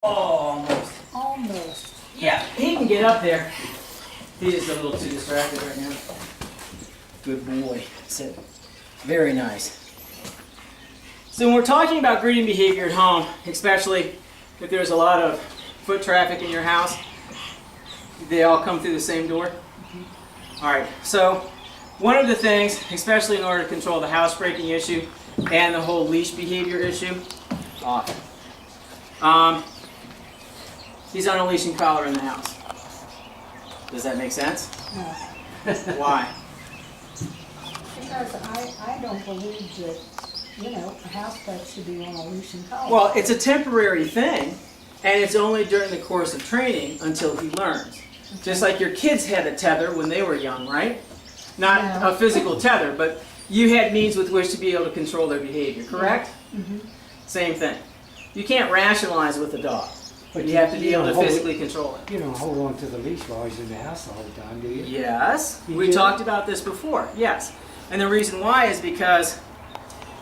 Almost. Almost. Yeah, he can get up there. He's just a little too distracted right now. Good boy. Sit. Very nice. So when we're talking about greeting behavior at home, especially if there's a lot of foot traffic in your house, they all come through the same door? All right, so one of the things, especially in order to control the housebreaking issue and the whole leash behavior issue, he's on a leash and collar in the house. Does that make sense? No. Why? Because I don't believe that, a house pet should be on a leash and collar. Well, it's a temporary thing, and it's only during the course of training until he learns. Just like your kids had a tether when they were young, right? Not Yeah. a physical tether, but you had means with which to be able to control their behavior, correct? Mm-hmm. Same thing. You can't rationalize with a dog, but you have to be able to physically control it. You don't hold on to the leash while he's in the house the whole time, do you? Yes, You we do? talked about this before, yes. And the reason why is because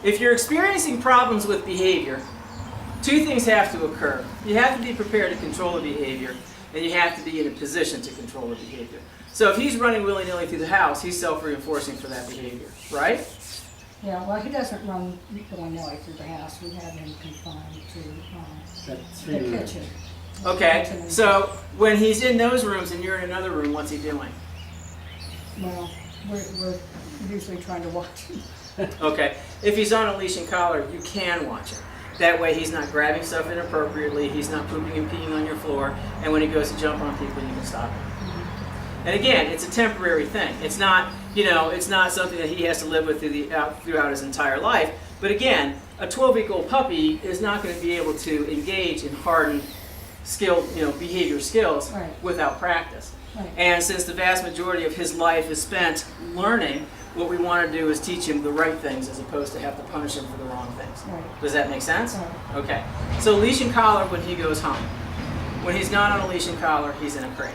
if you're experiencing problems with behavior, two things have to occur. You have to be prepared to control the behavior, and you have to be in a position to control the behavior. So if he's running willy-nilly through the house, he's self-reinforcing for that behavior, right? Yeah, well, he doesn't run willy-nilly through the house. We have him confined to That's the really kitchen. Okay, so when he's in those rooms and you're in another room, what's he doing? Well, we're usually trying to watch him. Okay, if he's on a leash and collar, you can watch him. That way he's not grabbing stuff inappropriately, he's not pooping and peeing on your floor, and when he goes to jump on people, you can stop him. And again, it's a temporary thing. It's not, it's not something that he has to live with throughout his entire life. But again, a 12-week-old puppy is not going to be able to engage in hardened, skilled, behavior skills Right. without practice. Right. And since the vast majority of his life is spent learning, what we want to do is teach him the right things as opposed to have to punish him for the wrong things. Right. Does that make sense? Right. Okay. So leash and collar when he goes home. When he's not on a leash and collar, he's in a crate.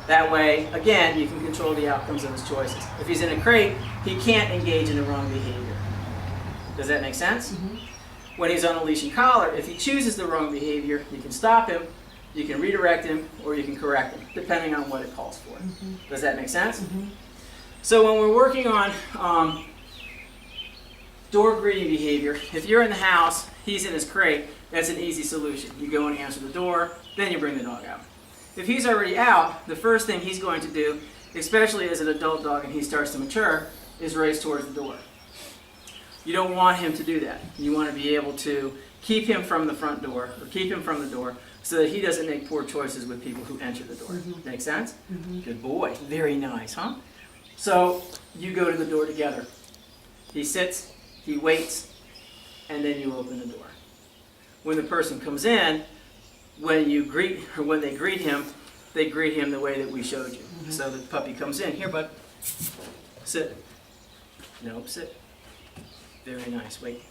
That way, again, you can control the outcomes of his choices. If he's in a crate, he can't engage in the wrong behavior. Does that make sense? Mm-hmm. When he's on a leash and collar, if he chooses the wrong behavior, you can stop him, you can redirect him, or you can correct him, depending on what it calls for. Mm-hmm. Does that make sense? Mm-hmm. So when we're working on door greeting behavior, if you're in the house, he's in his crate, that's an easy solution. You go and answer the door, then you bring the dog out. If he's already out, the first thing he's going to do, especially as an adult dog and he starts to mature, is race towards the door. You don't want him to do that. You want to be able to keep him from the front door, or keep him from the door, so that he doesn't make poor choices with people who enter the door. Mm-hmm. Make sense? Mm-hmm. Good boy. Very nice, huh? So you go to the door together. He sits, he waits, and then you open the door. When the person comes in, when they greet him, they greet him the way that we showed you. Mm-hmm. So the puppy comes in. Here, bud. Sit. Nope, sit. Very nice. Wait.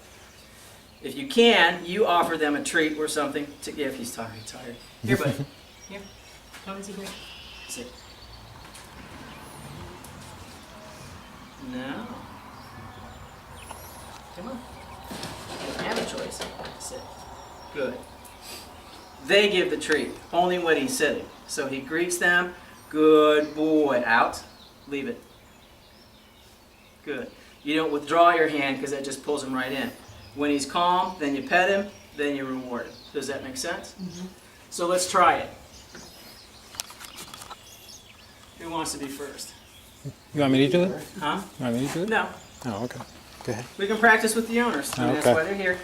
If you can, you offer them a treat or something to give. He's tired. Here, bud. Here. Come and sit here. Sit. No. Come on. You don't have a choice. Sit. Good. They give the treat, only when he's sitting. So he greets them. Good boy. Out. Leave it. Good. You don't withdraw your hand because that just pulls him right in. When he's calm, then you pet him, then you reward him. Does that make sense? Mm-hmm. So let's try it. Who wants to be first? You want me to do it? Huh? You want me to do it? No. Oh, okay. Go ahead. We can practice with the owners. I mean, Okay. That's why they're here.